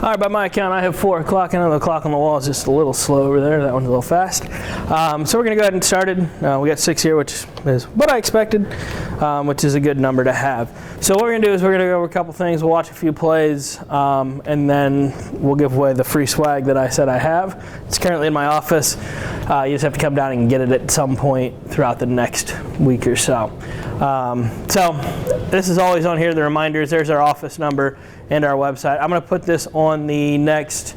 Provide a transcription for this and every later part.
All right, by my account, I have 4 o'clock. I know the clock on the wall is just a little slow over there. That one's a little fast. So we're going to go ahead and start it. We got 6 here, which is what I expected, which is a good number to have. So what we're going to do is we're going to go over a couple things. We'll watch a few plays, and then we'll give away the free swag that I said I have. It's currently in my office. You just have to come down and get it at some point throughout the next week or so. So this is always on here, the reminders. There's our office number and our website. I'm going to put this on the next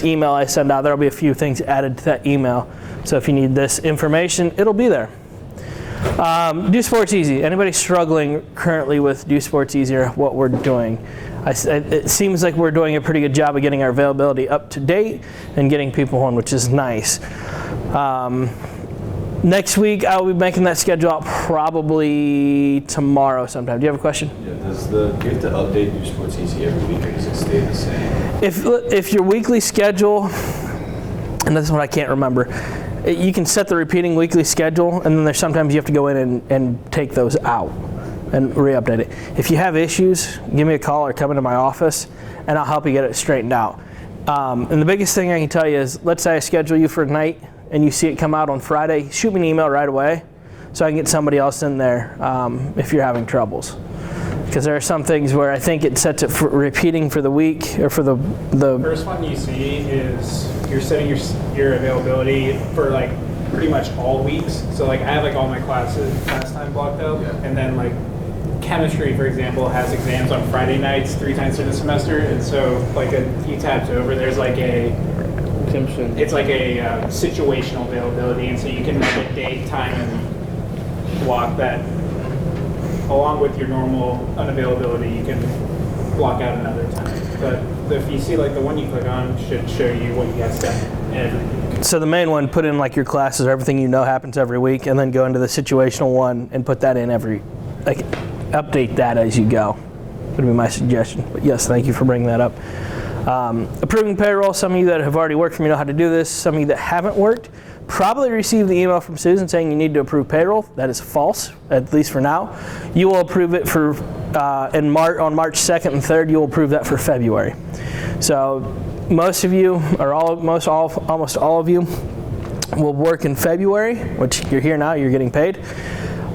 email I send out. There'll be a few things added to that email. So if you need this information, it'll be there. Do Sports Easy. Anybody struggling currently with Do Sports Easy or what we're doing? It seems like we're doing a pretty good job of getting our availability up to date and getting people on, which is nice. Next week, I'll be making that schedule out probably tomorrow sometime. Do you have a question? Yeah, do you have to update your Sports Easy every week, or does it stay the same? If your weekly schedule, and this is what I can't remember, you can set the repeating weekly schedule, and then there's sometimes you have to go in and take those out and re-update it. If you have issues, give me a call or come into my office, and I'll help you get it straightened out. And the biggest thing I can tell you is, let's say I schedule you for a night, and you see it come out on Friday, shoot me an email right away so I can get somebody else in there if you're having troubles. Because there are some things where I think it sets it for repeating for the week or for the first one you see is you're setting your availability for like pretty much all weeks. So like I have like all my class time blocked out, and then like chemistry, for example, has exams on Friday nights 3 times through the semester, and so like a few tabs over, there's like it's like a situational availability, and so you can have a date, time, and block that. Along with your normal unavailability, you can block out another time. But if you see like the one you click on should show you what you guys done every week. So the main one, put in like your classes, everything you know happens every week, and then go into the situational one and put that in update that as you go. Would be my suggestion. But yes, thank you for bringing that up. Approving payroll, some of you that have already worked for me know how to do this. Some of you that haven't worked probably received the email from Susan saying you need to approve payroll. That is false, at least for now. You will approve it for on March 2nd and 3rd. You will approve that for February. So most of you, or almost all of you, will work in February, which you're here now, you're getting paid.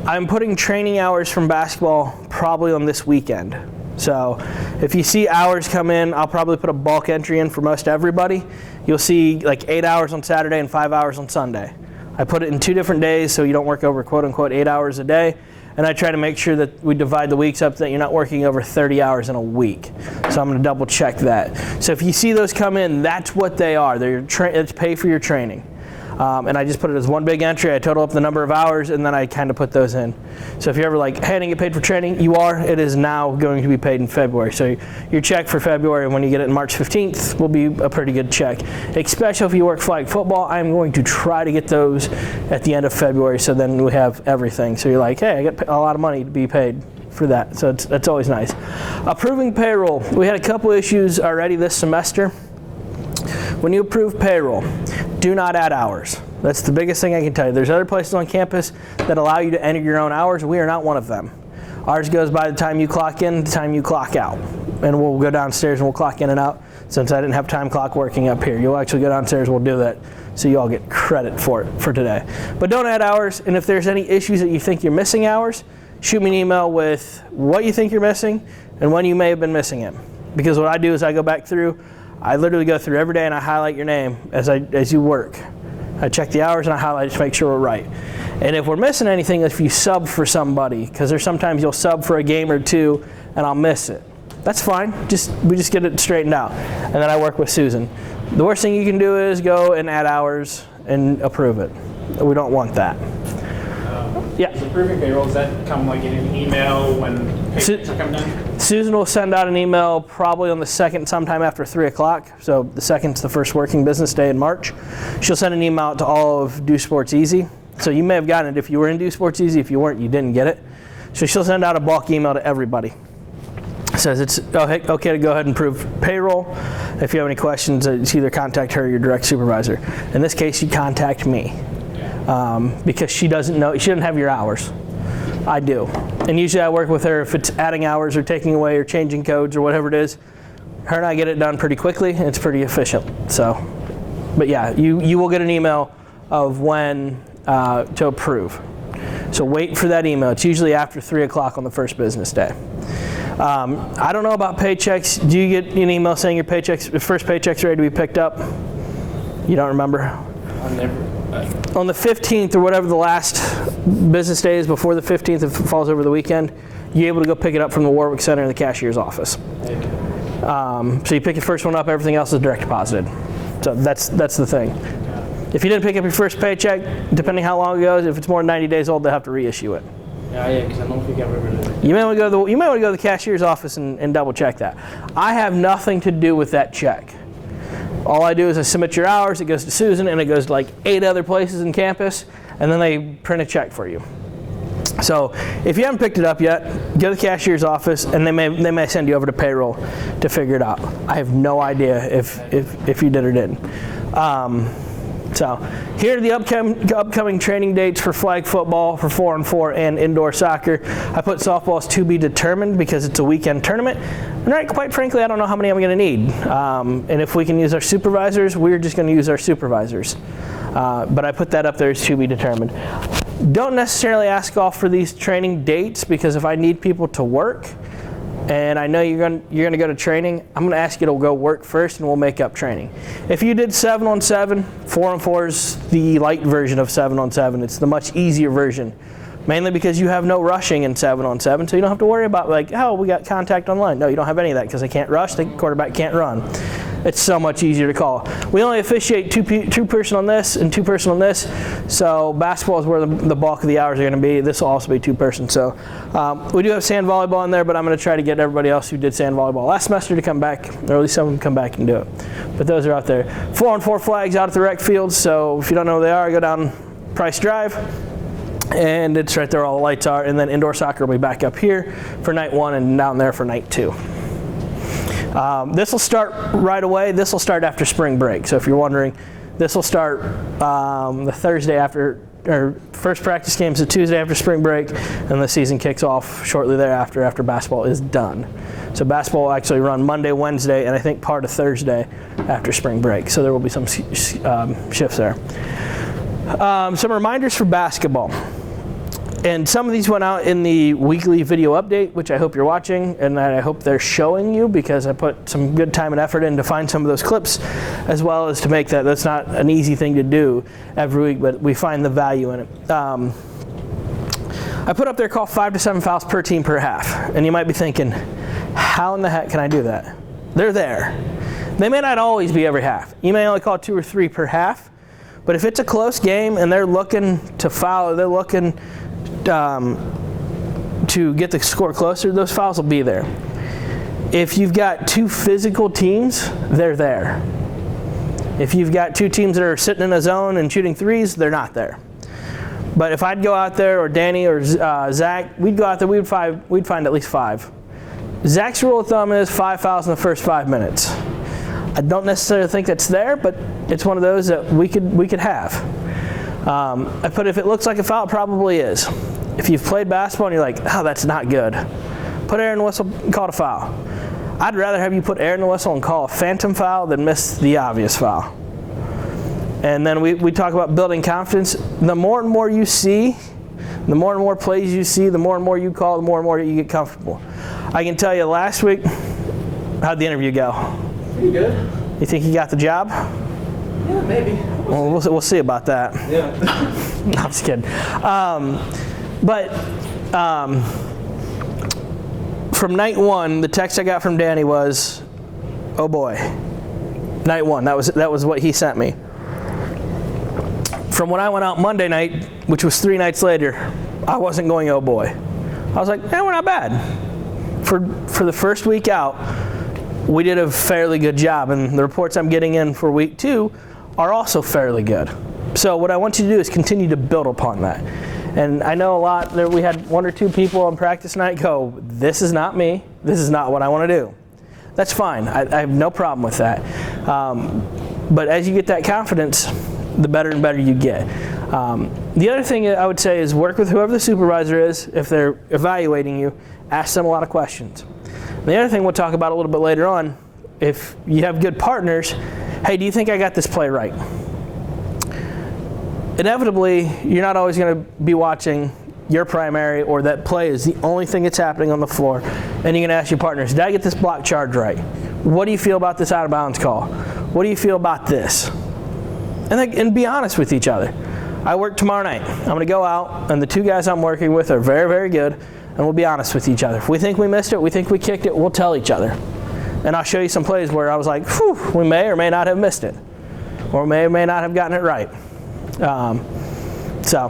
I'm putting training hours from basketball probably on this weekend. So if you see hours come in, I'll probably put a bulk entry in for most everybody. You'll see like 8 hours on Saturday and 5 hours on Sunday. I put it in 2 different days so you don't work over quote unquote 8 hours a day. And I try to make sure that we divide the weeks up so that you're not working over 30 hours in a week. So I'm going to double check that. So if you see those come in, that's what they are. It's pay for your training. And I just put it as one big entry. I total up the number of hours, and then I kind of put those in. So if you're ever like, hey, I didn't get paid for training, you are. It is now going to be paid in February. So your check for February, when you get it on March 15th, will be a pretty good check. Especially if you work flag football, I'm going to try to get those at the end of February, so then we have everything. So you're like, hey, I got a lot of money to be paid for that. So that's always nice. Approving payroll. We had a couple issues already this semester. When you approve payroll, do not add hours. That's the biggest thing I can tell you. There's other places on campus that allow you to enter your own hours. We are not one of them. Ours goes by the time you clock in, the time you clock out. And we'll go downstairs and we'll clock in and out. Since I didn't have time clock working up here, you'll actually go downstairs, we'll do that. So you all get credit for it for today. But don't add hours, and if there's any issues that you think you're missing hours, shoot me an email with what you think you're missing and when you may have been missing it. Because what I do is I go back through, I literally go through every day and I highlight your name as you work. I check the hours and I highlight to make sure we're right. And if we're missing anything, if you sub for somebody, because there's sometimes you'll sub for a game or two and I'll miss it. That's fine. We just get it straightened out. And then I work with Susan. The worst thing you can do is go and add hours and approve it. We don't want that. Yeah. Is approving payroll, does that come like in an email when payments are coming in? Susan will send out an email probably on the 2nd, sometime after 3 o'clock. So the 2nd is the first working business day in March. She'll send an email out to all of Do Sports Easy. So you may have gotten it if you were in Do Sports Easy. If you weren't, you didn't get it. So she'll send out a bulk email to everybody. It says it's okay to go ahead and approve payroll. If you have any questions, it's either contact her or your direct supervisor. In this case, you contact me. Because she doesn't have your hours. I do. And usually I work with her if it's adding hours or taking away or changing codes or whatever it is. Her and I get it done pretty quickly, and it's pretty efficient. So, but yeah, you will get an email of when to approve. So wait for that email. It's usually after 3 o'clock on the first business day. I don't know about paychecks. Do you get an email saying your first paycheck's ready to be picked up? You don't remember? On the 15th or whatever the last business day is before the 15th, if it falls over the weekend, you're able to go pick it up from the Warwick Center in the cashier's office. So you pick your first one up, everything else is direct deposited. So that's the thing. If you didn't pick up your first paycheck, depending how long it goes, if it's more than 90 days old, they'll have to reissue it. Yeah, because I don't think I've ever done it. You may want to go to the cashier's office and double check that. I have nothing to do with that check. All I do is I submit your hours, it goes to Susan, and it goes to like 8 other places in campus, and then they print a check for you. So if you haven't picked it up yet, go to the cashier's office, and they may send you over to payroll to figure it out. I have no idea if you did or didn't. So here are the upcoming training dates for flag football, for 4-on-4, and indoor soccer. I put softball as to be determined because it's a weekend tournament. And quite frankly, I don't know how many I'm going to need. And if we can use our supervisors, we're just going to use our supervisors. But I put that up there as to be determined. Don't necessarily ask off for these training dates, because if I need people to work, and I know you're going to go to training, I'm going to ask you to go work first, and we'll make up training. If you did 7-on-7, 4-on-4 is the light version of 7-on-7. It's the much easier version, mainly because you have no rushing in 7-on-7, so you don't have to worry about like, oh, we got contact online. No, you don't have any of that because they can't rush, the quarterback can't run. It's so much easier to call. We only officiate two person on this and 2-person on this, so basketball is where the bulk of the hours are going to be. This will also be 2-person. So we do have sand volleyball in there, but I'm going to try to get everybody else who did sand volleyball last semester to come back, or at least some of them come back and do it. But those are out there. 4-on-4 flags out at the rec fields, so if you don't know where they are, go down Price Drive, and it's right there all the lights are. And then indoor soccer will be back up here for night 1 and down there for night 2. This will start right away. This will start after spring break. So if you're wondering, this will start the Thursday after, or first practice game is the Tuesday after spring break, and the season kicks off shortly thereafter after basketball is done. So basketball will actually run Monday, Wednesday, and I think part of Thursday after spring break. So there will be some shifts there. Some reminders for basketball. And some of these went out in the weekly video update, which I hope you're watching, and I hope they're showing you, because I put some good time and effort in to find some of those clips, as well as to make that. That's not an easy thing to do every week, but we find the value in it. I put up there call 5 to 7 fouls per team per half. And you might be thinking, how in the heck can I do that? They're there. They may not always be every half. You may only call 2 or 3 per half, but if it's a close game and they're looking to foul, or they're looking to get the score closer, those fouls will be there. If you've got 2 physical teams, they're there. If you've got 2 teams that are sitting in a zone and shooting threes, they're not there. But if I'd go out there, or Danny or Zach, we'd go out there, we'd find at least 5. Zach's rule of thumb is 5 fouls in the first 5 minutes. I don't necessarily think that's there, but it's one of those that we could have. I put, if it looks like a foul, it probably is. If you've played basketball and you're like, oh, that's not good, put air in the whistle and call it a foul. I'd rather have you put air in the whistle and call a phantom foul than miss the obvious foul. And then we talk about building confidence. The more and more you see, the more and more plays you see, the more and more you call, the more and more you get comfortable. I can tell you last week, how'd the interview go? Pretty good. You think you got the job? Yeah, maybe. Well, we'll see about that. Yeah. No, I'm just kidding. From night 1, the text I got from Danny was, oh boy. Night 1, that was what he sent me. From when I went out Monday night, which was 3 nights later, I wasn't going, oh boy. I was like, we're not bad. For the first week out, we did a fairly good job, and the reports I'm getting in for week 2 are also fairly good. So what I want you to do is continue to build upon that. And I know we had 1 or 2 people on practice night go, this is not me, this is not what I want to do. That's fine, I have no problem with that. But as you get that confidence, the better and better you get. The other thing I would say is work with whoever the supervisor is. If they're evaluating you, ask them a lot of questions. The other thing we'll talk about a little bit later on, if you have good partners, hey, do you think I got this play right? Inevitably, you're not always going to be watching your primary, or that play is the only thing that's happening on the floor, and you're going to ask your partners, did I get this block charge right? What do you feel about this out of bounds call? What do you feel about this? And be honest with each other. I work tomorrow night. I'm going to go out, and the two guys I'm working with are very, very good, and we'll be honest with each other. If we think we missed it, we think we kicked it, we'll tell each other. And I'll show you some plays where I was like, whew, we may or may not have missed it, or may or may not have gotten it right. So,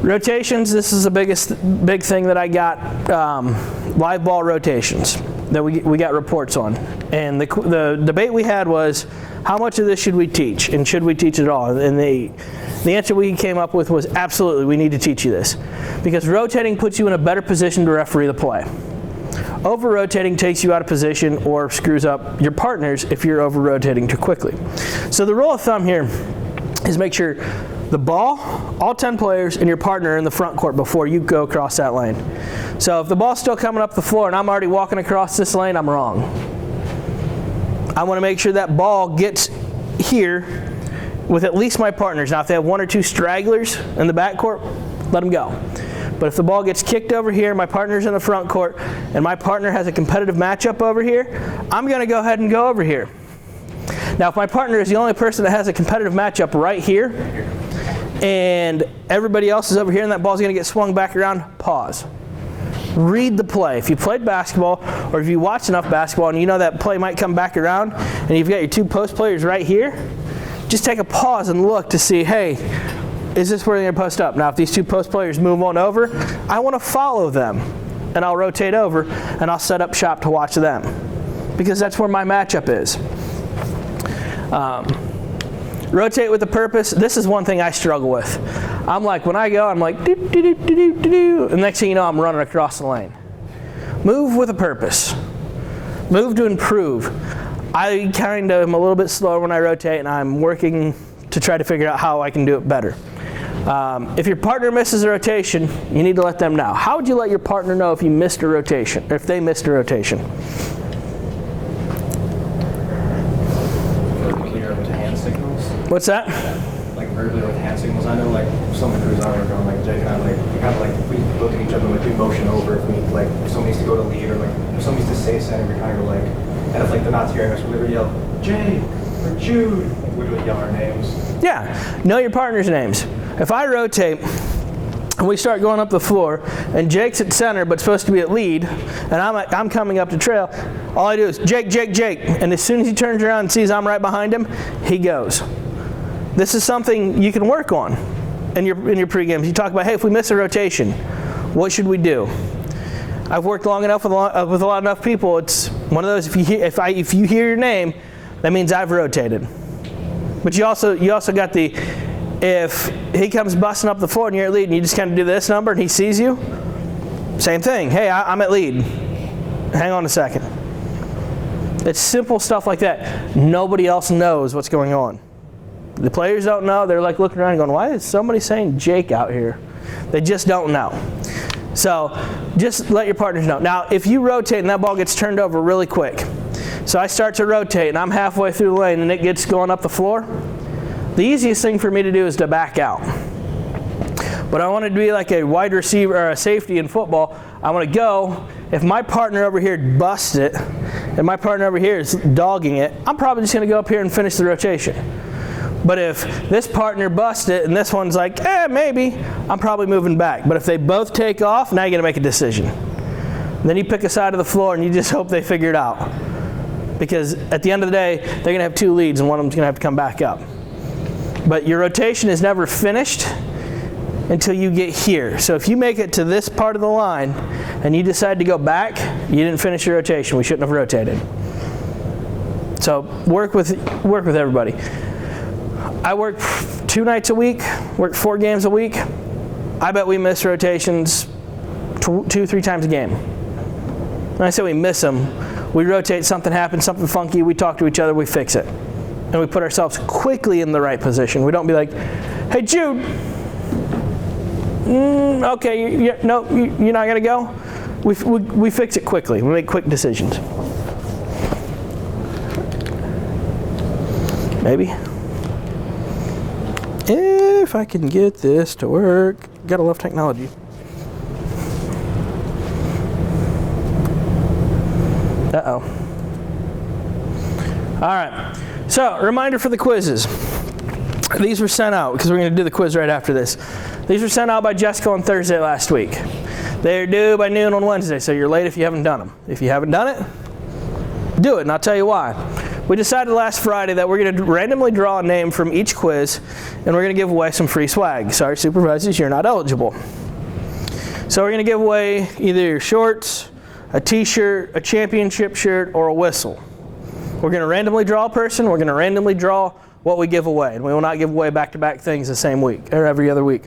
rotations, this is the big thing that I got, live ball rotations that we got reports on. And the debate we had was, how much of this should we teach, and should we teach it all? And the answer we came up with was, absolutely, we need to teach you this. Because rotating puts you in a better position to referee the play. Over-rotating takes you out of position or screws up your partners if you're over-rotating too quickly. So the rule of thumb here is make sure the ball, all 10 players, and your partner are in the front court before you go across that lane. So if the ball's still coming up the floor and I'm already walking across this lane, I'm wrong. I want to make sure that ball gets here with at least my partners. Now, if they have one or two stragglers in the backcourt, let them go. But if the ball gets kicked over here, my partner's in the front court, and my partner has a competitive matchup over here, I'm going to go ahead and go over here. Now, if my partner is the only person that has a competitive matchup right here, and everybody else is over here and that ball's going to get swung back around, pause. Read the play. If you played basketball, or if you watch enough basketball and you know that play might come back around, and you've got your two post players right here, just take a pause and look to see, hey, is this where they're going to post up? Now, if these two post players move on over, I want to follow them, and I'll rotate over, and I'll set up shop to watch them, because that's where my matchup is. Rotate with a purpose. This is one thing I struggle with. I'm like, when I go, I'm like, do, do, do, do, do, do, and next thing you know, I'm running across the lane. Move with a purpose. Move to improve. I kind of am a little bit slower when I rotate, and I'm working to try to figure out how I can do it better. If your partner misses a rotation, you need to let them know. How would you let your partner know if you missed a rotation, or if they missed a rotation? What's that? Like verbally with hand signals. I know like some crews out there going like Jake and I like we kind of like we look at each other and like do motion over if we like if somebody needs to go to lead or like if somebody needs to say something, we kind of go like, and if like they're not hearing us, we would yell Jake or Jude. Like, we would yell our names. Yeah, know your partner's names. If I rotate and we start going up the floor and Jake's at center but supposed to be at lead, and I'm coming up to trail, all I do is Jake, Jake, Jake, and as soon as he turns around and sees I'm right behind him, he goes. This is something you can work on in your pregames. You talk about, hey, if we miss a rotation, what should we do? I've worked long enough with a lot enough people. It's one of those. If you hear your name, that means I've rotated. But you also got the, if he comes busting up the floor and you're at lead and you just kind of do this number and he sees you, same thing. Hey, I'm at lead. Hang on a second. It's simple stuff like that. Nobody else knows what's going on. The players don't know. They're like looking around and going, why is somebody saying Jake out here? They just don't know. So just let your partners know. Now, if you rotate and that ball gets turned over really quick, so I start to rotate and I'm halfway through the lane and it gets going up the floor, the easiest thing for me to do is to back out. But I want to be like a wide receiver or a safety in football. I want to go. If my partner over here busts it and my partner over here is dogging it, I'm probably just going to go up here and finish the rotation. But if this partner busts it and this one's like, maybe, I'm probably moving back. But if they both take off, now you got to make a decision. Then you pick a side of the floor and you just hope they figure it out. Because at the end of the day, they're going to have two leads and one of them's going to have to come back up. But your rotation is never finished until you get here. So if you make it to this part of the line and you decide to go back, you didn't finish your rotation. We shouldn't have rotated. So work with everybody. I work 2 nights a week, work 4 games a week. I bet we miss rotations 2-3 times a game. When I say we miss them, we rotate, something happens, something funky, we talk to each other, we fix it. And we put ourselves quickly in the right position. We don't be like, Hey, Jude. Okay, you're not gonna go? We fix it quickly. We make quick decisions. Maybe. If I can get this to work. Gotta love technology. Uh-oh. All right. So, reminder for the quizzes. These were sent out because we're going to do the quiz right after this. These were sent out by Jessica on Thursday last week. They're due by noon on Wednesday, so you're late if you haven't done them. If you haven't done it, do it, and I'll tell you why. We decided last Friday that we're going to randomly draw a name from each quiz, and we're going to give away some free swag. Sorry, supervisors, you're not eligible. So we're going to give away either your shorts, a t-shirt, a championship shirt, or a whistle. We're going to randomly draw a person. We're going to randomly draw what we give away. And we will not give away back-to-back things the same week or every other week.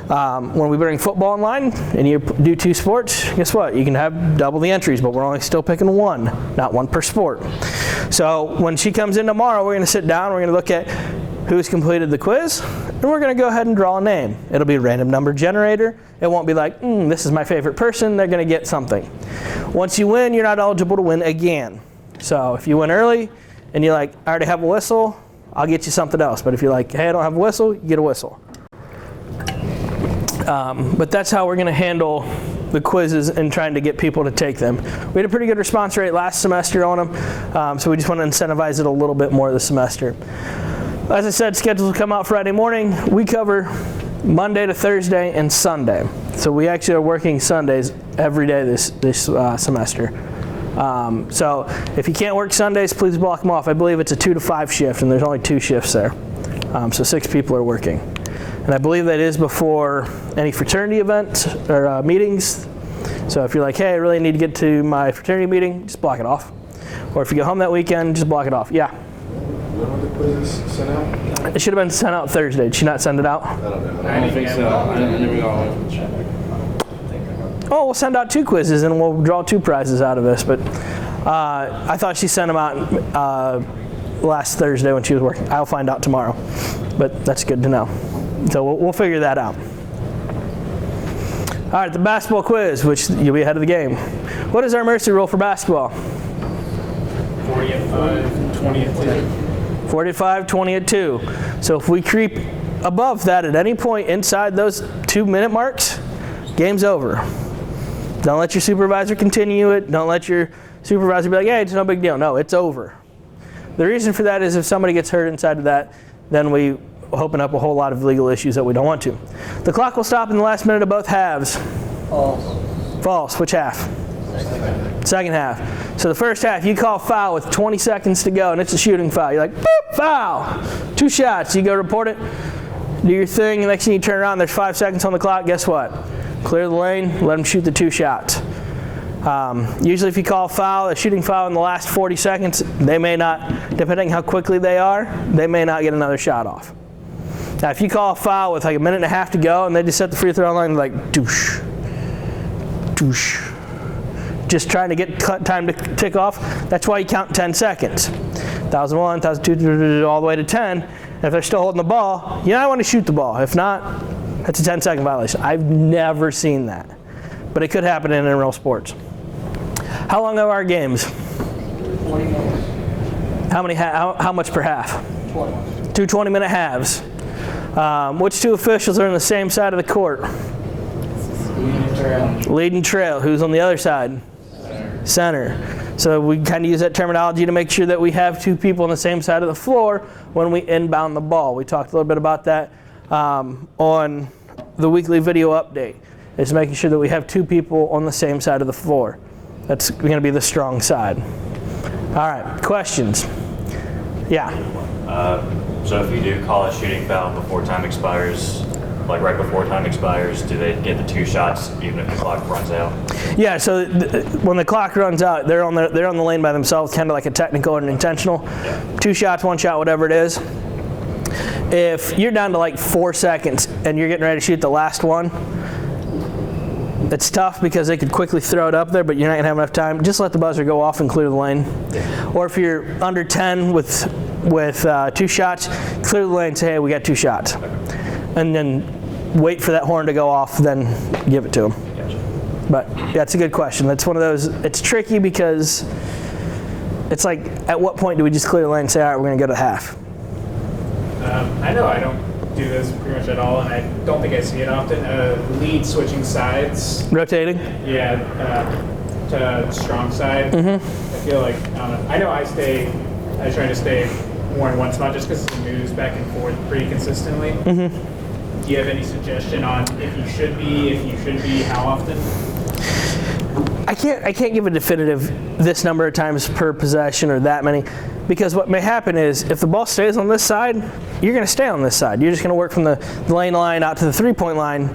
When we bring football online and you do 2 sports, guess what? You can have double the entries, but we're only still picking 1, not 1 per sport. So when she comes in tomorrow, we're going to sit down. We're going to look at who's completed the quiz, and we're going to go ahead and draw a name. It'll be a random number generator. It won't be like, this is my favorite person. They're going to get something. Once you win, you're not eligible to win again. So if you win early and you're like, I already have a whistle, I'll get you something else. But if you're like, hey, I don't have a whistle, you get a whistle. But that's how we're going to handle the quizzes and trying to get people to take them. We had a pretty good response rate last semester on them, so we just want to incentivize it a little bit more this semester. As I said, schedules will come out Friday morning. We cover Monday to Thursday and Sunday. So we actually are working Sundays every day this semester. So if you can't work Sundays, please block them off. I believe it's a 2 to 5 shift, and there's only 2 shifts there. So 6 people are working. And I believe that is before any fraternity events or meetings. So if you're like, hey, I really need to get to my fraternity meeting, just block it off. Or if you go home that weekend, just block it off. Yeah? When were the quizzes sent out? It should have been sent out Thursday. Did she not send it out? I don't know. I don't think so. I never got one. Oh, we'll send out 2 quizzes and we'll draw 2 prizes out of this. But I thought she sent them out last Thursday when she was working. I'll find out tomorrow. But that's good to know. So we'll figure that out. All right, the basketball quiz, which you'll be ahead of the game. What is our mercy rule for basketball? 40 at 5, 20 at 2. 40 at 5, 20 at 2. So if we creep above that at any point inside those 2-minute marks, game's over. Don't let your supervisor continue it. Don't let your supervisor be like, hey, it's no big deal. No, it's over. The reason for that is if somebody gets hurt inside of that, then we open up a whole lot of legal issues that we don't want to. The clock will stop in the last minute of both halves. False. False. Which half? Second half. So the first half, you call foul with 20 seconds to go, and it's a shooting foul. You're like, boop, foul. 2 shots. You go report it, do your thing, and next thing you turn around, there's 5 seconds on the clock. Guess what? Clear the lane, let them shoot the 2 shots. Usually if you call a shooting foul in the last 40 seconds, they may not, depending how quickly they are, they may not get another shot off. Now, if you call a foul with like a minute and a half to go and they just set the free throw line like douche, douche, just trying to get time to tick off, that's why you count 10 seconds. 1,001, 1,002, all the way to 10. And if they're still holding the ball, you might want to shoot the ball. If not, that's a 10-second violation. I've never seen that, but it could happen in real sports. How long are our games? 20 minutes. How much per half? 20. 2 20-minute halves. Which 2 officials are on the same side of the court? Lead and trail. Who's on the other side? Center. So we kind of use that terminology to make sure that we have 2 people on the same side of the floor when we inbound the ball. We talked a little bit about that on the weekly video update. It's making sure that we have 2 people on the same side of the floor. That's going to be the strong side. All right, questions? Yeah. So if you do call a shooting foul before time expires, like right before time expires, do they get the 2 shots even if the clock runs out? Yeah. So when the clock runs out, they're on the lane by themselves, kind of like a technical and intentional. Yeah. 2 shots, 1 shot, whatever it is. If you're down to like 4 seconds and you're getting ready to shoot the last one, it's tough because they could quickly throw it up there, but you're not gonna have enough time. Just let the buzzer go off and clear the lane. Or if you're under 10 with 2 shots, clear the lane and say, hey, we got 2 shots. and then wait for that horn to go off, then give it to them. Gotcha. But yeah, it's a good question. That's one of those, it's tricky because it's like, at what point do we just clear the lane and say, all right, we're going to go to half? I know I don't do this pretty much at all, and I don't think I see it often. Lead switching sides. Rotating? Yeah, to strong side. Mm-hmm. I feel like, I don't know. I know I try to stay more in one spot just because it moves back and forth pretty consistently. Mm-hmm. Do you have any suggestion on if you should be, how often? I can't give a definitive this number of times per possession or that many, because what may happen is if the ball stays on this side, you're going to stay on this side. You're just going to work from the lane line out to the three-point line.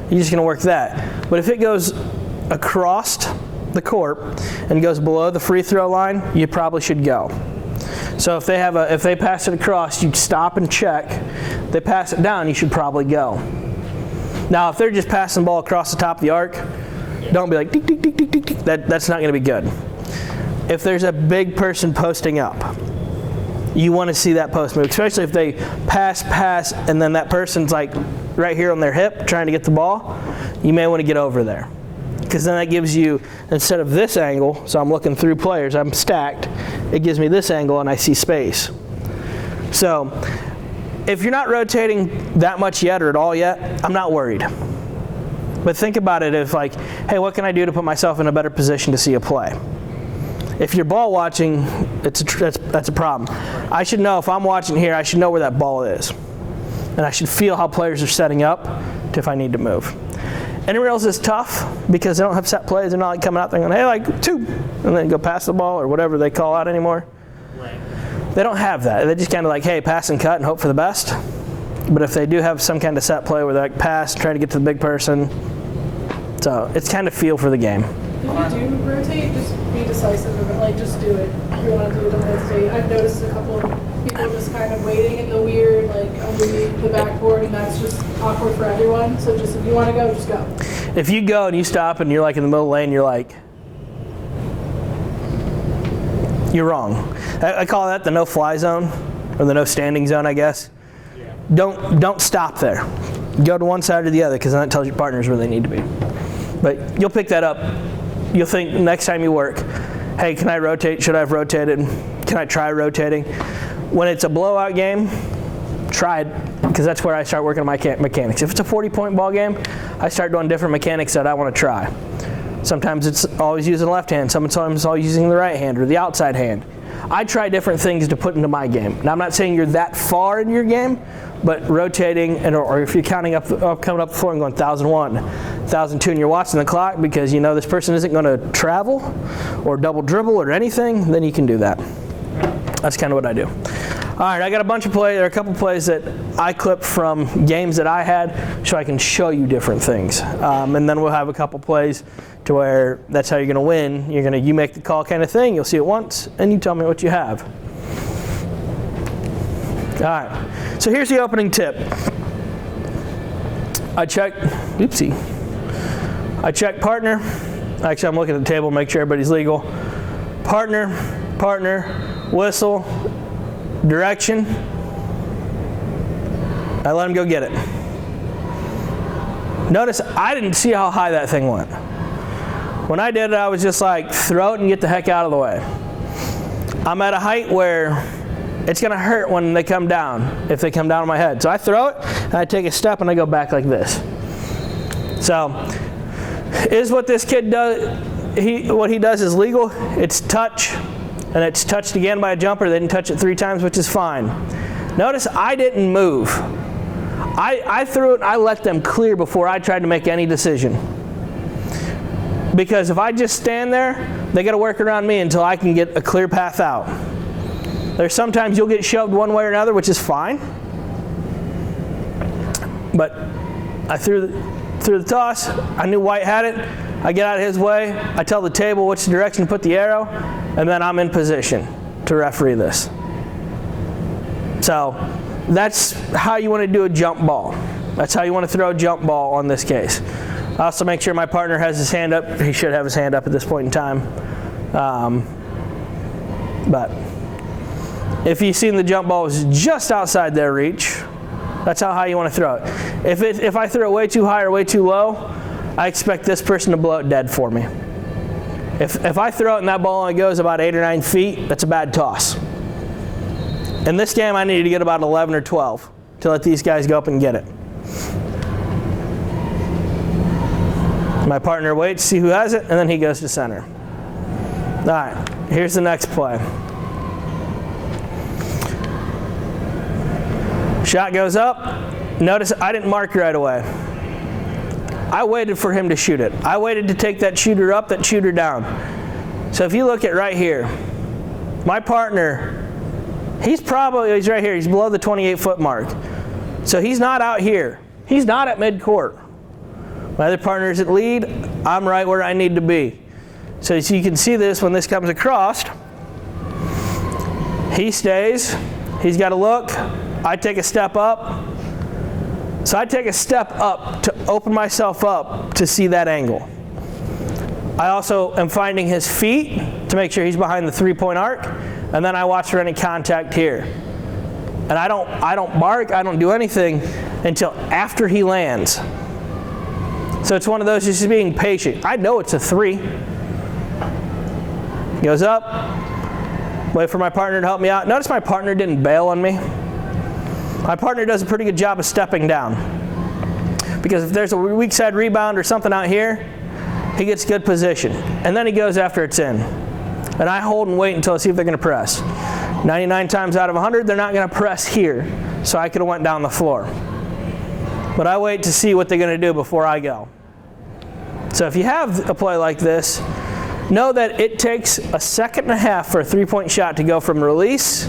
You're just going to work that. But if it goes across the court and goes below the free throw line, you probably should go. So if they pass it across, you stop and check. If they pass it down, you should probably go. Now, if they're just passing the ball across the top of the arc, don't be like, tick, tick, tick, tick, tick, tick. That's not going to be good. If there's a big person posting up, you want to see that post move, especially if they pass, and then that person's like right here on their hip trying to get the ball. You may want to get over there, because then that gives you, instead of this angle, so I'm looking through players, I'm stacked, it gives me this angle and I see space. So if you're not rotating that much yet or at all yet, I'm not worried. But think about it as like, hey, what can I do to put myself in a better position to see a play? If you're ball watching, that's a problem. I should know, if I'm watching here, I should know where that ball is. And I should feel how players are setting up to if I need to move. Intramurals is tough because they don't have set plays. They're not like coming out there going, hey, like 2, and then go pass the ball or whatever they call out anymore. Right. They don't have that. They just kind of like, hey, pass and cut and hope for the best. But if they do have some kind of set play where they're like pass, try to get to the big person, so it's kind of feel for the game. If you do rotate, just be decisive about it. Like, just do it. If you want to do it, don't hesitate. I've noticed a couple of people just kind of waiting in the weird, like, underneath the backboard, and that's just awkward for everyone. So just, if you want to go, just go. If you go and you stop and you're like in the middle of the lane, you're like, you're wrong. I call that the no-fly zone, or the no-standing zone, I guess. Yeah. Don't stop there. Go to one side or the other, because then that tells your partners where they need to be. But you'll pick that up. You'll think next time you work, hey, can I rotate? Should I have rotated? Can I try rotating? When it's a blowout game, try it, because that's where I start working on my mechanics. If it's a 40-point ball game, I start doing different mechanics that I want to try. Sometimes it's always using the left hand. Sometimes it's always using the right hand or the outside hand. I try different things to put into my game. Now, I'm not saying you're that far in your game, but rotating, or if you're counting up, coming up the floor and going 1,001, 1,002, and you're watching the clock because you know this person isn't going to travel or double dribble or anything, then you can do that. That's kind of what I do. All right, I got a bunch of plays. There are a couple plays that I clipped from games that I had, so I can show you different things. And then we'll have a couple plays to where that's how you're going to win. You make the call kind of thing. You'll see it once, and you tell me what you have. All right. So here's the opening tip. I check partner. Actually, I'm looking at the table, make sure everybody's legal. Partner, whistle, direction. I let him go get it. Notice I didn't see how high that thing went. When I did it, I was just like, throw it and get the heck out of the way. I'm at a height where it's going to hurt when they come down, if they come down on my head. So I throw it, and I take a step, and I go back like this. So, is what this kid does, what he does is legal. It's touch, and it's touched again by a jumper. They didn't touch it 3 times, which is fine. Notice I didn't move. I threw it, I let them clear before I tried to make any decision. Because if I just stand there, they got to work around me until I can get a clear path out. There's sometimes you'll get shoved one way or another, which is fine. But I threw the toss. I knew White had it. I get out of his way. I tell the table which direction to put the arrow, and then I'm in position to referee this. So that's how you want to do a jump ball. That's how you want to throw a jump ball on this case. I also make sure my partner has his hand up. He should have his hand up at this point in time. But if you've seen the jump ball is just outside their reach, that's how high you want to throw it. If I throw it way too high or way too low, I expect this person to blow it dead for me. If I throw it and that ball only goes about 8 or 9 feet, that's a bad toss. In this game, I needed to get about 11 or 12 to let these guys go up and get it. My partner waits, see who has it, and then he goes to center. All right, here's the next play. Shot goes up. Notice I didn't mark right away. I waited for him to shoot it. I waited to take that shooter up, that shooter down. So if you look at right here, my partner, he's right here. He's below the 28-foot mark. So he's not out here. He's not at midcourt. My other partner's at lead. I'm right where I need to be. So you can see this when this comes across. He stays. He's got to look. I take a step up. So I take a step up to open myself up to see that angle. I also am finding his feet to make sure he's behind the three-point arc, and then I watch for any contact here. And I don't mark, I don't do anything until after he lands. So it's one of those just being patient. I know it's a 3. Goes up, wait for my partner to help me out. Notice my partner didn't bail on me. My partner does a pretty good job of stepping down. Because if there's a weak side rebound or something out here, he gets good position. And then he goes after it's in. And I hold and wait until I see if they're going to press. 99 times out of 100, they're not going to press here. So I could have went down the floor. But I wait to see what they're going to do before I go. So if you have a play like this, know that it takes a second and a half for a three-point shot to go from release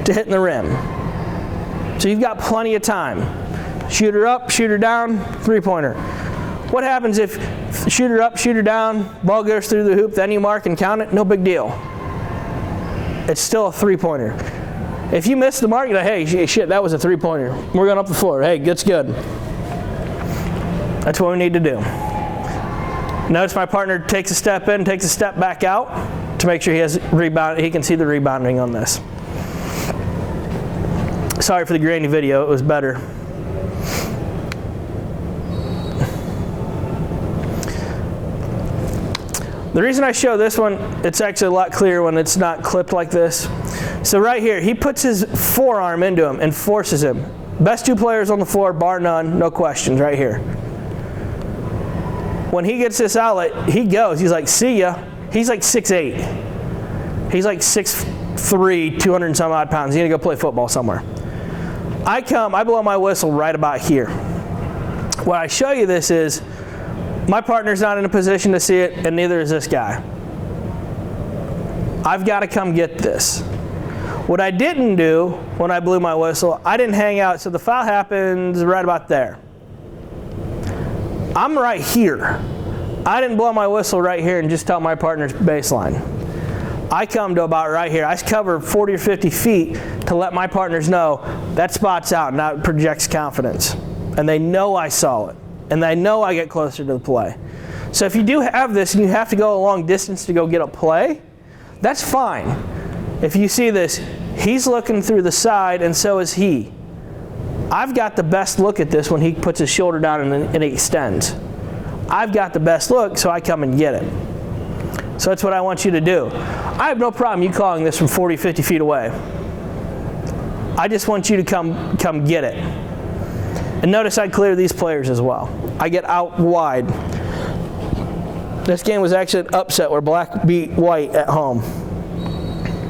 to hitting the rim. So you've got plenty of time. Shooter up, shooter down, three-pointer. What happens if shooter up, shooter down, ball goes through the hoop, then you mark and count it? No big deal. It's still a three-pointer. If you miss the mark, you're like, hey, shit, that was a three-pointer. We're going up the floor. Hey, that's good. That's what we need to do. Notice my partner takes a step in, takes a step back out to make sure he has rebound. He can see the rebounding on this. Sorry for the grainy video, it was better. The reason I show this one, it's actually a lot clearer when it's not clipped like this. So right here, he puts his forearm into him and forces him. Best 2 players on the floor, bar none, no questions, right here. When he gets this outlet, he goes. He's like, see ya. He's like 6'8". He's like 6'3", 200 and some odd pounds. He's going to go play football somewhere. I blow my whistle right about here. What I show you this is, my partner's not in a position to see it, and neither is this guy. I've got to come get this. What I didn't do when I blew my whistle, I didn't hang out, so the foul happens right about there. I'm right here. I didn't blow my whistle right here and just tell my partner's baseline. I come to about right here. I cover 40 or 50 feet to let my partners know that spot's out, and that projects confidence. And they know I saw it. And they know I get closer to the play. So if you do have this and you have to go a long distance to go get a play, that's fine. If you see this, he's looking through the side and so is he. I've got the best look at this when he puts his shoulder down and it extends. I've got the best look, so I come and get it. So that's what I want you to do. I have no problem you calling this from 40, 50 feet away. I just want you to come get it. And notice I clear these players as well. I get out wide. This game was actually an upset where black beat white at home.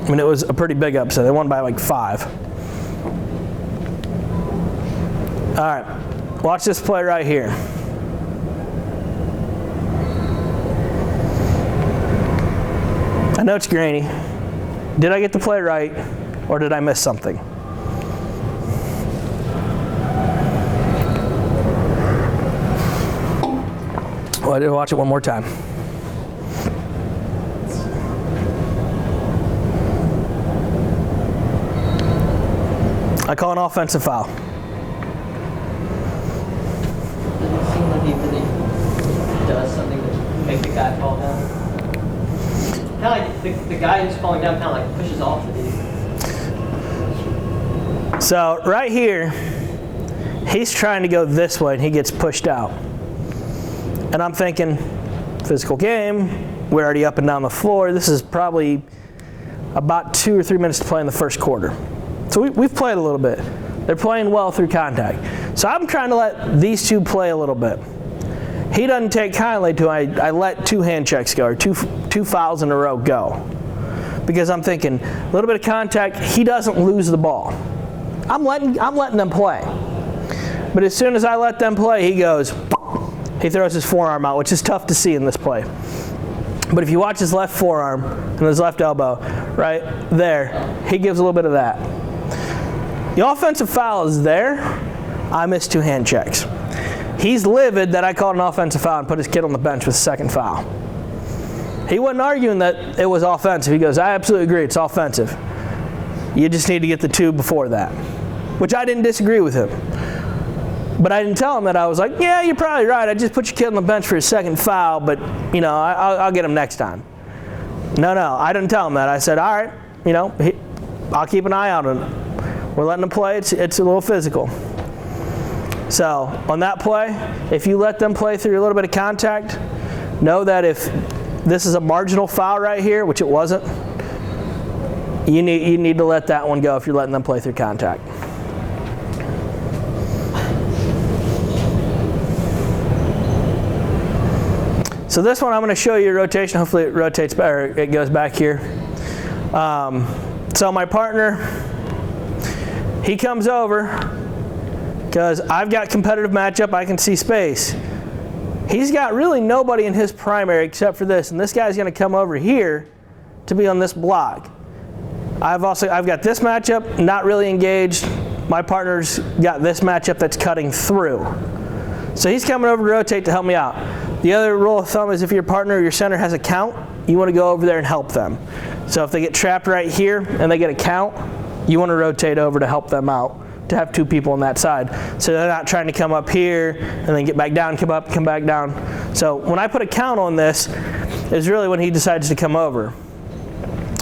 I mean, it was a pretty big upset. They won by like 5. All right, watch this play right here. I know it's grainy. Did I get the play right, or did I miss something? Well, I did watch it one more time. I call an offensive foul. Does it seem like he really does something to make the guy fall down? Kind of like the guy who's falling down kind of like pushes off the dude. So right here, He's trying to go this way, and he gets pushed out. And I'm thinking, physical game, we're already up and down the floor. This is probably about 2 or 3 minutes to play in the first quarter. So we've played a little bit. They're playing well through contact. So I'm trying to let these two play a little bit. He doesn't take kindly to I let 2 hand checks go, or two fouls in a row go. Because I'm thinking, a little bit of contact, he doesn't lose the ball. I'm letting them play. But as soon as I let them play, he throws his forearm out, which is tough to see in this play. But if you watch his left forearm and his left elbow, right there, he gives a little bit of that. The offensive foul is there. I missed 2 hand checks. He's livid that I called an offensive foul and put his kid on the bench with a second foul. He wasn't arguing that it was offensive. He goes, I absolutely agree, it's offensive. You just need to get the 2 before that, which I didn't disagree with him. But I didn't tell him that. I was like, yeah, you're probably right. I just put your kid on the bench for his second foul, but, I'll get him next time. No, I didn't tell him that. I said, all right, I'll keep an eye out on him. We're letting him play. It's a little physical. So on that play, if you let them play through a little bit of contact, know that if this is a marginal foul right here, which it wasn't, you need to let that one go if you're letting them play through contact. So this one I'm going to show you a rotation. Hopefully it rotates better. It goes back here. So my partner, he comes over because I've got competitive matchup. I can see space. He's got really nobody in his primary except for this, and this guy's going to come over here to be on this block. I've got this matchup not really engaged. My partner's got this matchup that's cutting through. So he's coming over to rotate to help me out. The other rule of thumb is if your partner or your center has a count, you want to go over there and help them. So if they get trapped right here and they get a count, you want to rotate over to help them out, to have 2 people on that side. So they're not trying to come up here and then get back down, come up, come back down. So when I put a count on this, is really when he decides to come over.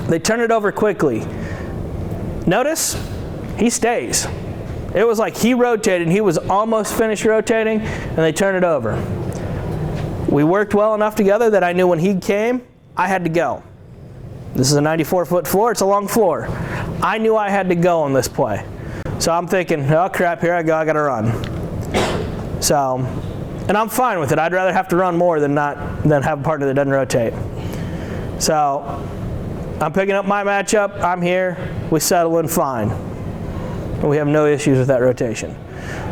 They turn it over quickly. Notice, he stays. It was like he rotated, he was almost finished rotating, and they turn it over. We worked well enough together that I knew when he came, I had to go. This is a 94-foot floor, it's a long floor. I knew I had to go on this play. So I'm thinking, oh crap, here I go, I gotta run. So, and I'm fine with it. I'd rather have to run more than have a partner that doesn't rotate. So, I'm picking up my matchup, I'm here, we settle in fine. And we have no issues with that rotation.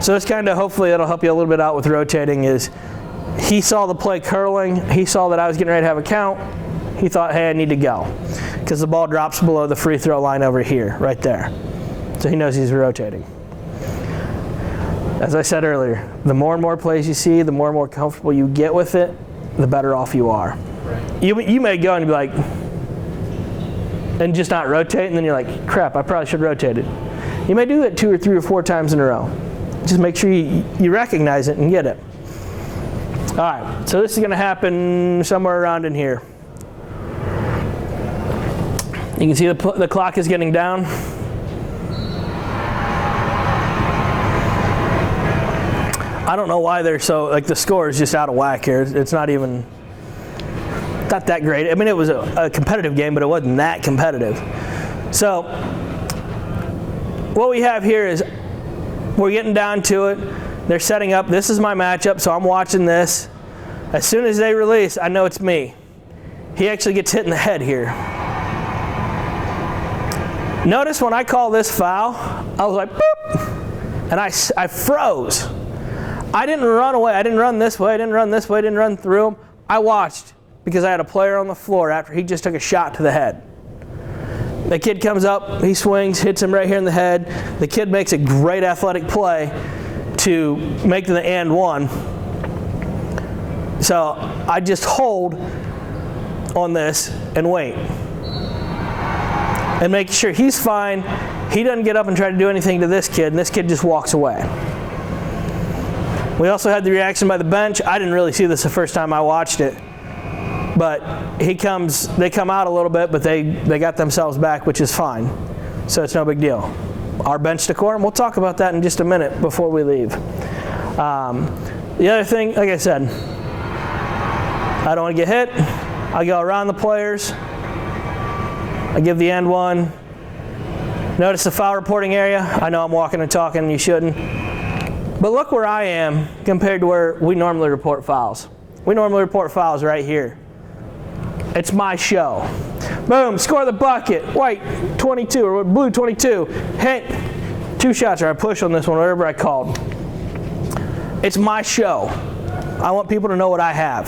So this kind of, hopefully it'll help you a little bit out with rotating is, he saw the play curling, he saw that I was getting ready to have a count, he thought, hey, I need to go. Because the ball drops below the free throw line over here, right there. So he knows he's rotating. As I said earlier, the more and more plays you see, the more and more comfortable you get with it, the better off you are. Right. You may go and be like, and just not rotate, and then you're like, crap, I probably should rotate it. You may do it 2 or 3 or 4 times in a row. Just make sure you recognize it and get it. All right, so this is going to happen somewhere around in here. You can see the clock is getting down. I don't know why they're so, the score is just out of whack here. It's not that great. I mean, it was a competitive game, but it wasn't that competitive. So what we have here is we're getting down to it. They're setting up. This is my matchup, so I'm watching this. As soon as they release, I know it's me. He actually gets hit in the head here. Notice when I call this foul, I was like, boop, and I froze. I didn't run away. I didn't run this way. I didn't run this way. I didn't run through him. I watched because I had a player on the floor after he just took a shot to the head. The kid comes up, he swings, hits him right here in the head. The kid makes a great athletic play to make the and one. So I just hold on this and wait. And make sure he's fine. He doesn't get up and try to do anything to this kid, and this kid just walks away. We also had the reaction by the bench. I didn't really see this the first time I watched it. But they come out a little bit, but they got themselves back, which is fine. So it's no big deal. our bench decorum, we'll talk about that in just a minute before we leave. The other thing, like I said, I don't want to get hit. I go around the players. I give the end one. Notice the foul reporting area. I know I'm walking and talking, and you shouldn't. But look where I am compared to where we normally report fouls. We normally report fouls right here. It's my show. Boom, score the bucket. White 22 or blue 22. Hit 2 shots, or I push on this one, whatever I called. It's my show. I want people to know what I have.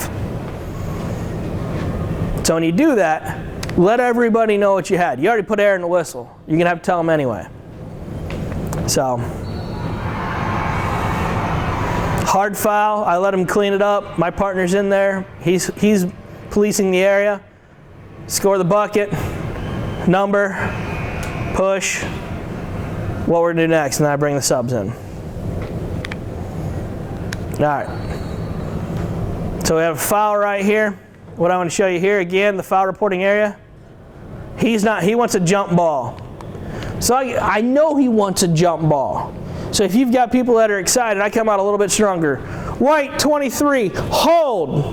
So when you do that, let everybody know what you had. You already put air in the whistle. You're going to have to tell them anyway. So, hard foul. I let him clean it up. My partner's in there. He's policing the area. Score the bucket. Number. Push. What we're going to do next, and then I bring the subs in. All right. So we have a foul right here. What I want to show you here again, the foul reporting area. He wants a jump ball. So I know he wants a jump ball. So if you've got people that are excited, I come out a little bit stronger. White 23, hold.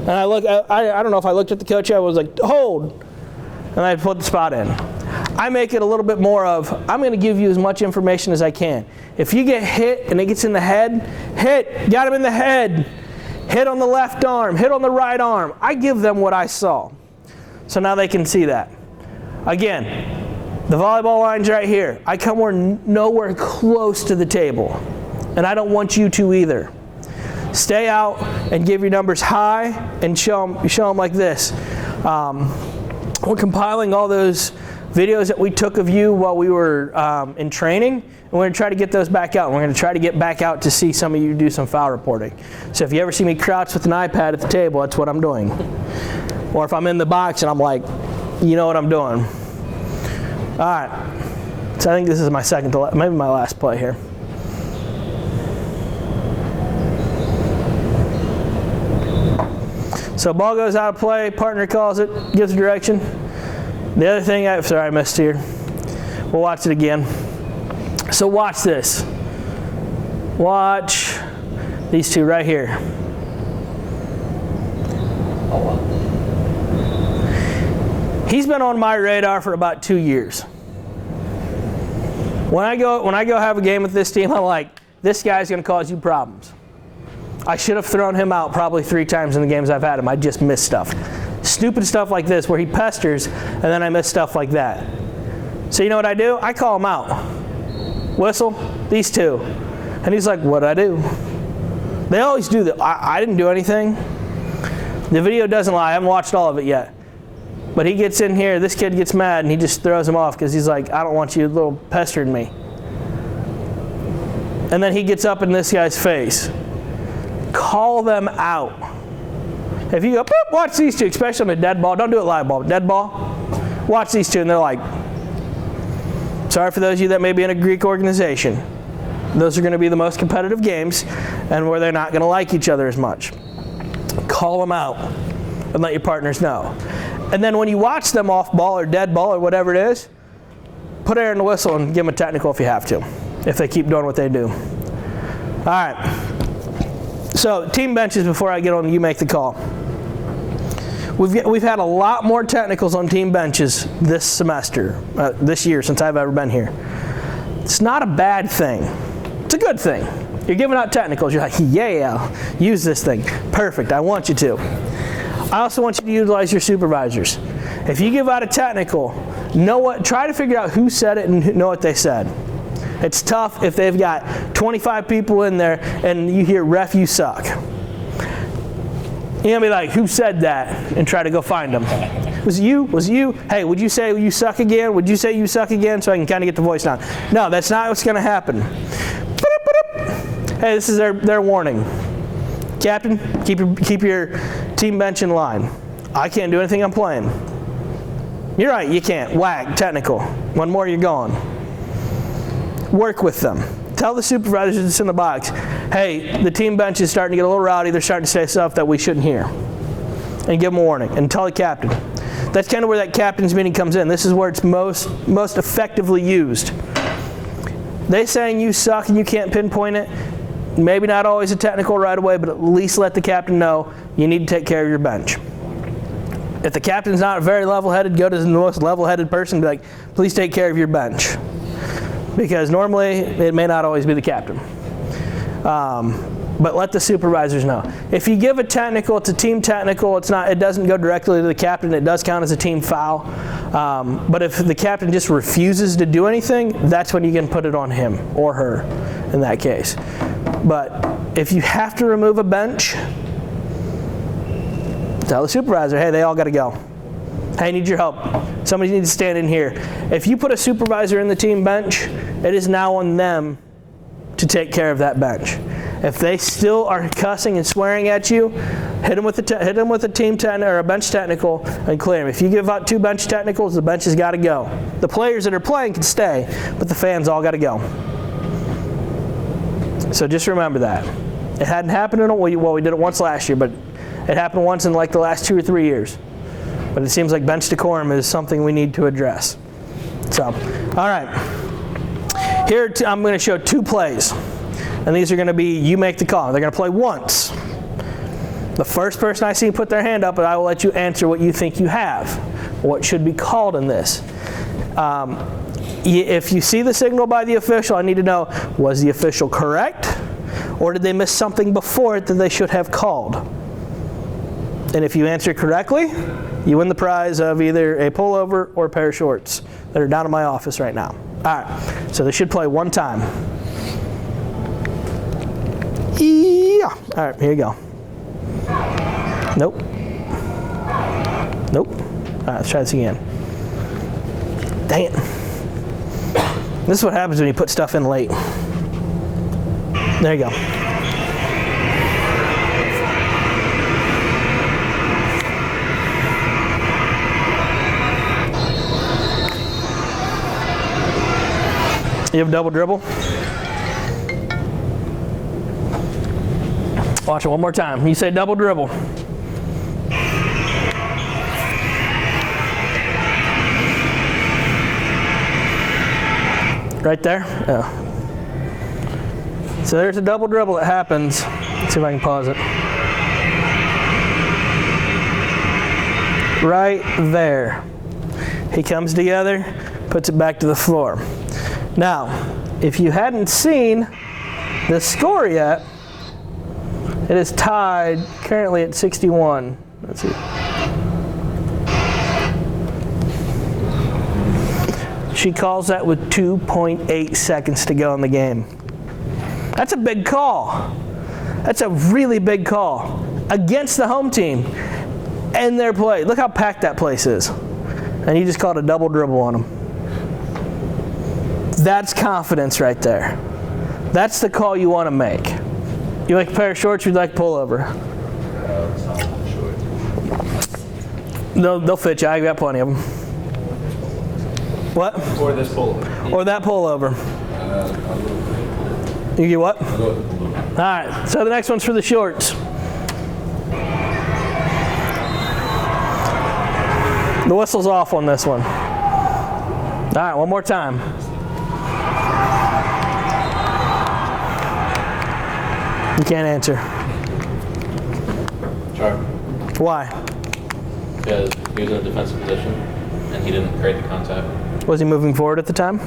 And I don't know if I looked at the coach, I was like, hold. And I put the spot in. I make it a little bit more of, I'm going to give you as much information as I can. If you get hit and it gets in the head, hit, got him in the head. Hit on the left arm, hit on the right arm. I give them what I saw. So now they can see that. Again, the volleyball line's right here. I come nowhere close to the table. And I don't want you to either. Stay out and give your numbers high and show them like this. We're compiling all those videos that we took of you while we were in training, and we're going to try to get those back out. We're going to try to get back out to see some of you do some foul reporting. So if you ever see me crouch with an iPad at the table, that's what I'm doing. Or if I'm in the box and I'm like, you know what I'm doing. All right. So I think this is my second to maybe my last play here. So ball goes out of play, partner calls it, gives a direction. The other thing, sorry I missed here. We'll watch it again. So watch this. Watch these two right here. He's been on my radar for about 2 years. When I go have a game with this team, I'm like, this guy's going to cause you problems. I should have thrown him out probably 3 times in the games I've had him. I just missed stuff. Stupid stuff like this where he pesters and then I miss stuff like that. So you know what I do? I call him out. Whistle, these two. And he's like, what'd I do? They always do that. I didn't do anything. The video doesn't lie. I haven't watched all of it yet. But he gets in here, this kid gets mad and he just throws him off because he's like, I don't want you little pestering me. And then he gets up in this guy's face. Call them out. If you go, boop, watch these two, especially on a dead ball. Don't do it live ball, dead ball. Watch these two and they're like, sorry for those of you that may be in a Greek organization. Those are going to be the most competitive games and where they're not going to like each other as much. Call them out and let your partners know. And then when you watch them off ball or dead ball or whatever it is, put air in the whistle and give them a technical if you have to, if they keep doing what they do. All right. So team benches before I get on, you make the call. We've had a lot more technicals on team benches this semester, this year since I've ever been here. It's not a bad thing. It's a good thing. You're giving out technicals. You're like, yeah, use this thing. Perfect, I want you to. I also want you to utilize your supervisors. If you give out a technical, try to figure out who said it and know what they said. It's tough if they've got 25 people in there and you hear, ref, you suck. You're going to be like, who said that? And try to go find them. Was it you? Was it you? Hey, would you say you suck again? Would you say you suck again? So I can kind of get the voice down. No, that's not what's going to happen. Hey, this is their warning. Captain, keep your team bench in line. I can't do anything, I'm playing. You're right, you can't. Whack, technical. One more, you're gone. Work with them. Tell the supervisors that's in the box, hey, the team bench is starting to get a little rowdy. They're starting to say stuff that we shouldn't hear. And give them a warning. And tell the captain. That's kind of where that captain's meeting comes in. This is where it's most effectively used. They saying you suck and you can't pinpoint it, maybe not always a technical right away, but at least let the captain know you need to take care of your bench. If the captain's not very level-headed, go to the most level-headed person and be like, please take care of your bench. Because normally, it may not always be the captain. But let the supervisors know. If you give a technical, it's a team technical. It doesn't go directly to the captain. It does count as a team foul. But if the captain just refuses to do anything, that's when you can put it on him or her in that case. But if you have to remove a bench, tell the supervisor, hey, they all got to go. Hey, I need your help. Somebody needs to stand in here. If you put a supervisor in the team bench, it is now on them to take care of that bench. If they still are cussing and swearing at you, hit them with a team or a bench technical and clear them. If you give out 2 bench technicals, the bench has got to go. The players that are playing can stay, but the fans all got to go. So just remember that. It hadn't happened we did it once last year, but it happened once in like the last 2 or 3 years. But it seems like bench decorum is something we need to address. So, all right. Here I'm going to show 2 plays. And these are going to be, you make the call. They're going to play once. The first person I see put their hand up, and I will let you answer what you think you have. What should be called in this. If you see the signal by the official, I need to know, was the official correct? Or did they miss something before it that they should have called? And if you answer correctly, you win the prize of either a pullover or a pair of shorts that are down in my office right now. All right, so they should play one time. Yeah. All right, here you go. Nope. Nope. All right, let's try this again. Dang it. This is what happens when you put stuff in late. There you go. You have a double dribble? Watch it one more time. You say double dribble. Right there? Yeah. So there's a double dribble that happens. Let's see if I can pause it. Right there. He comes together, puts it back to the floor. Now, if you hadn't seen the score yet, it is tied currently at 61. Let's see. She calls that with 2.8 seconds to go in the game. That's a big call. That's a really big call against the home team and their play. Look how packed that place is. And you just called a double dribble on them. That's confidence right there. That's the call you want to make. You like a pair of shorts, you'd like pullover? They'll fit you. I got plenty of them. What? Or this pullover. Or that pullover. You get what? All right, so the next one's for the shorts. The whistle's off on this one. All right, one more time. You can't answer. Sharp. Why? Because he was in a defensive position and he didn't create the contact. Was he moving forward at the time?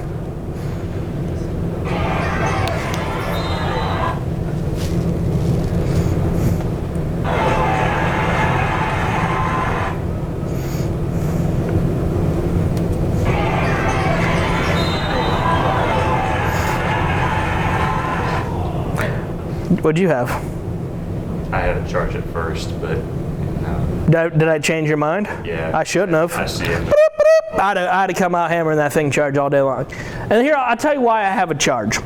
What'd you have? I had to charge it first, but no. Did I change your mind? Yeah. I shouldn't have. I see it. I had to come out hammering that thing charge all day long. And here, I'll tell you why I have a charge.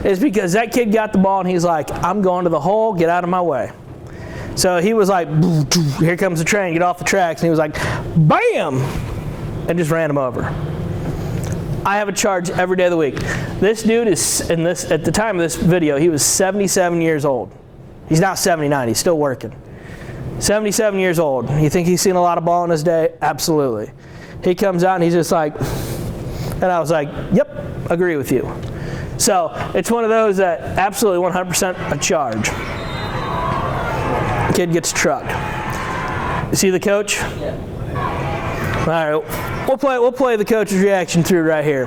It's because that kid got the ball and he's like, I'm going to the hole, get out of my way. So he was like, here comes the train, get off the tracks. And he was like, bam! And just ran him over. I have a charge every day of the week. This dude is, at the time of this video, he was 77 years old. He's now 79, he's still working. 77 years old. You think he's seen a lot of ball in his day? Absolutely. He comes out and he's just like, and I was like, yep, agree with you. So it's one of those that absolutely 100% a charge. Kid gets trucked. You see the coach? Yeah. All right, we'll play the coach's reaction through right here.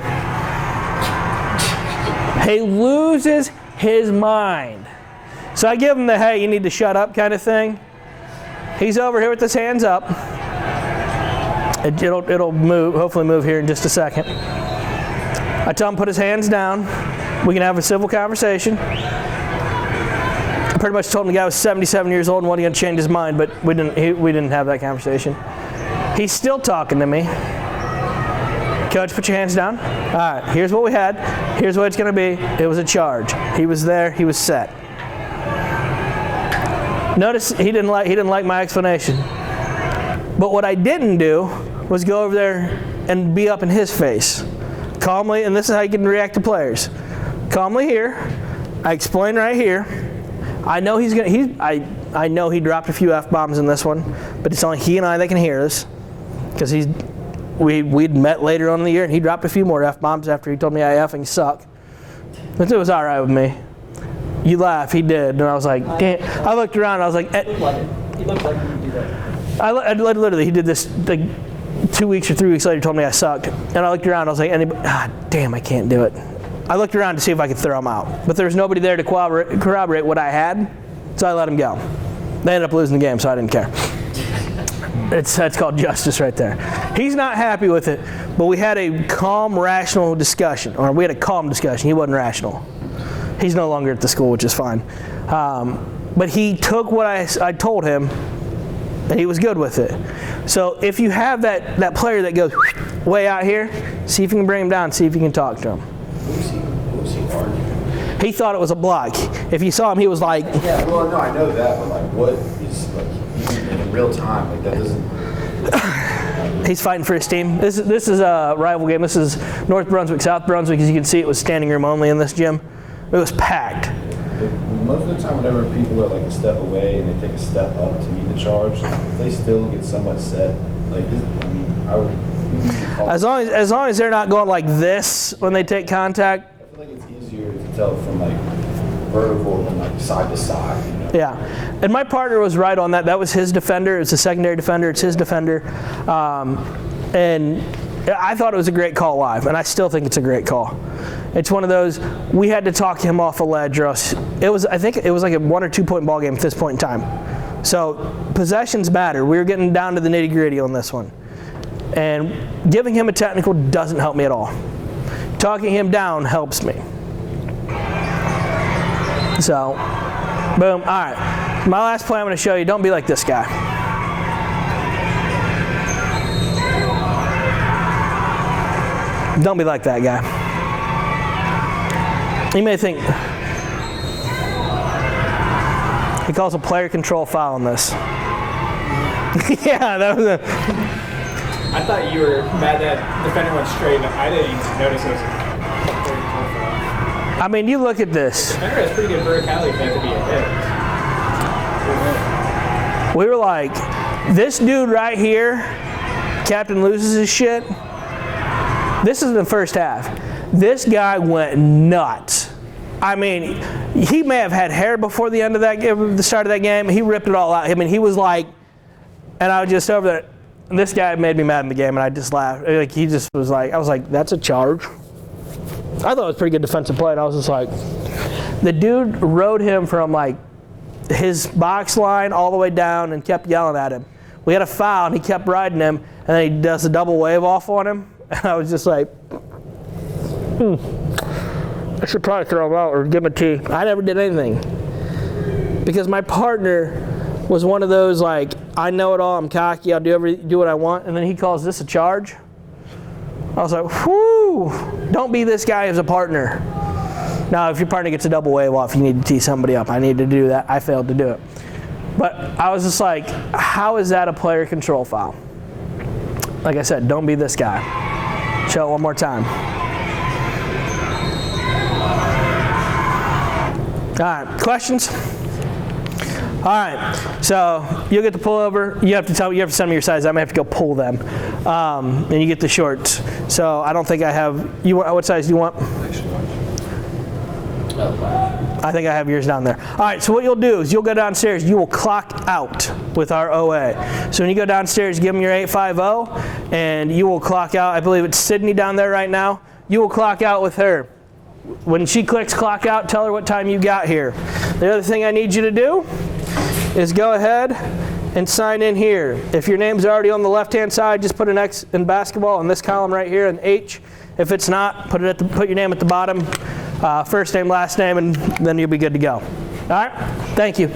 He loses his mind. So I give him the, hey, you need to shut up kind of thing. He's over here with his hands up. It'll move, hopefully move here in just a second. I tell him put his hands down. We can have a civil conversation. I pretty much told him the guy was 77 years old and wasn't going to change his mind, but we didn't have that conversation. He's still talking to me. Coach, put your hands down. All right, here's what we had. Here's what it's going to be. It was a charge. He was there. He was set. Notice he didn't like my explanation. But what I didn't do was go over there and be up in his face. Calmly, and this is how you can react to players. Calmly here. I explain right here. I know I know he dropped a few F-bombs in this one, but it's only he and I that can hear this. Because we'd met later on in the year, and he dropped a few more F-bombs after he told me I effing suck. But it was all right with me. You laugh, he did, and I was like, damn. I looked around, and I was like, He looked like he would do that. I literally, he did this like 2 weeks or 3 weeks later, told me I sucked, and I looked around, I was like, damn, I can't do it. I looked around to see if I could throw him out, but there was nobody there to corroborate what I had, so I let him go. They ended up losing the game, so I didn't care. That's called justice right there. He's not happy with it, but we had a calm, rational discussion, or we had a calm discussion. He wasn't rational. He's no longer at the school, which is fine. But he took what I told him, and he was good with it. So if you have that player that goes way out here, see if you can bring him down, see if you can talk to him. What was he arguing? He thought it was a block. If you saw him, he was like... Yeah, well, no, I know that, but like, what is, like, even in real time, like, that doesn't... He's fighting for his team. This is a rival game. This is North Brunswick, South Brunswick. As you can see, it was standing room only in this gym. It was packed. Most of the time, whenever people are like a step away and they take a step up to meet the charge, if they still get somewhat set, like, I mean, I would... As long as they're not going like this when they take contact. I feel like it's easier to tell from like vertical than like side to side, you know? Yeah, and my partner was right on that. That was his defender. It's a secondary defender. It's his defender. And I thought it was a great call live, and I still think it's a great call. It's one of those, we had to talk him off a ledge, or else I think it was like a 1 or 2 point ball game at this point in time. So possessions matter. We were getting down to the nitty gritty on this one. And giving him a technical doesn't help me at all. Talking him down helps me. So, boom. All right. My last play I'm going to show you, don't be like this guy. Don't be like that guy. You may think, he calls a player control foul on this. Yeah, that was a... I thought you were mad that defender went straight. I didn't even notice it was a player control foul. I mean, you look at this. Defender has pretty good verticality for that to be a hit. We were like, this dude right here, captain loses his shit. This is the first half. This guy went nuts. I mean, he may have had hair before the end of that game, the start of that game. He ripped it all out. I mean, he was like, and I was just over there. This guy made me mad in the game, and I just laughed. Like, he just was like, I was like, that's a charge. I thought it was a pretty good defensive play, and I was just like, the dude rode him from like his box line all the way down and kept yelling at him. We had a foul, and he kept riding him, and then he does a double wave off on him, and I was just like, I should probably throw him out or give him a tee. I never did anything because my partner was one of those like, I know it all, I'm cocky, I'll do what I want, and then he calls this a charge. I was like, whew, don't be this guy as a partner. Now, if your partner gets a double wave off, you need to tee somebody up. I need to do that. I failed to do it. But I was just like, how is that a player control foul? Like I said, don't be this guy. Show it one more time. All right, questions? All right, so you'll get the pullover. You have to send me your size. I may have to go pull them, and you get the shorts. So I don't think I have. What size do you want? I think I have yours down there. All right, so what you'll do is you'll go downstairs. You will clock out with our OA. So when you go downstairs, give them your 850, and you will clock out. I believe it's Sydney down there right now. You will clock out with her. When she clicks clock out, tell her what time you got here. The other thing I need you to do is go ahead and sign in here. If your name's already on the left-hand side, just put an X in basketball in this column right here, an H. If it's not, put your name at the bottom, first name, last name, and then you'll be good to go. All right? Thank you.